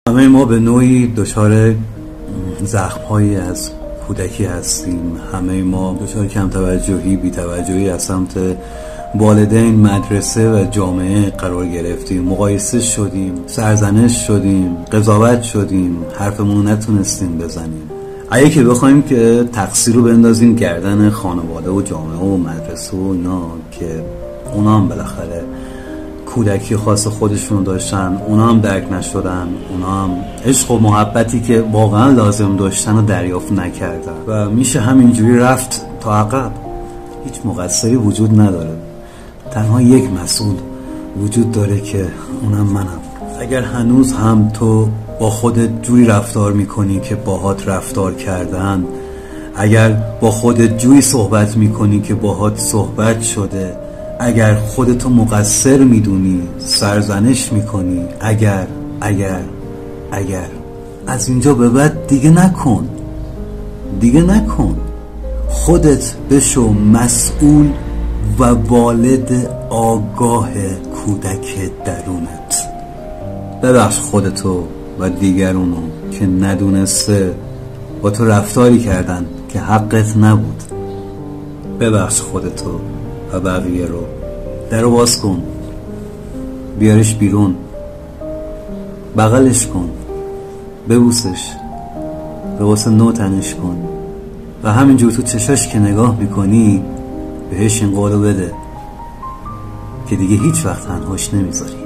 همه ما به نوعی دچار زخم‌هایی از کودکی هستیم. همه ما دچار کم توجهی، بی توجهی از سمت والدین، مدرسه و جامعه قرار گرفتیم. مقایسه شدیم، سرزنش شدیم، قضاوت شدیم، حرفمون نتونستیم بزنیم. اگه که بخوایم که تقصیر رو بندازیم گردن خانواده و جامعه و مدرسه و اینا که اونا هم بالاخره کودکی خاص خودشون داشتن، اونا هم درک نشدن، اونا هم عشق و محبتی که واقعا لازم داشتن رو دریافت نکردن و میشه همینجوری رفت تا عقب. هیچ مقصری وجود نداره، تنها یک مسئول وجود داره که اونم منم. اگر هنوز هم تو با خودت جوری رفتار میکنی که باهات رفتار کردن، اگر با خودت جوری صحبت میکنی که باهات صحبت شده، اگر خودتو مقصر میدونی، سرزنش میکنی، اگر از اینجا به بعد دیگه نکن. خودت بشو مسئول و والد آگاه کودک درونت. ببخش خودتو و دیگرونو که ندونسته با تو رفتاری کردن که حقت نبود. ببخش خودتو و بقیه رو. درو باز کن، بیارش بیرون، بغلش کن، ببوسش، به واسه نو تنش کن و همینجور تو چشاش که نگاه میکنی بهش این قولو بده که دیگه هیچ وقت تنهاش نمیذاری.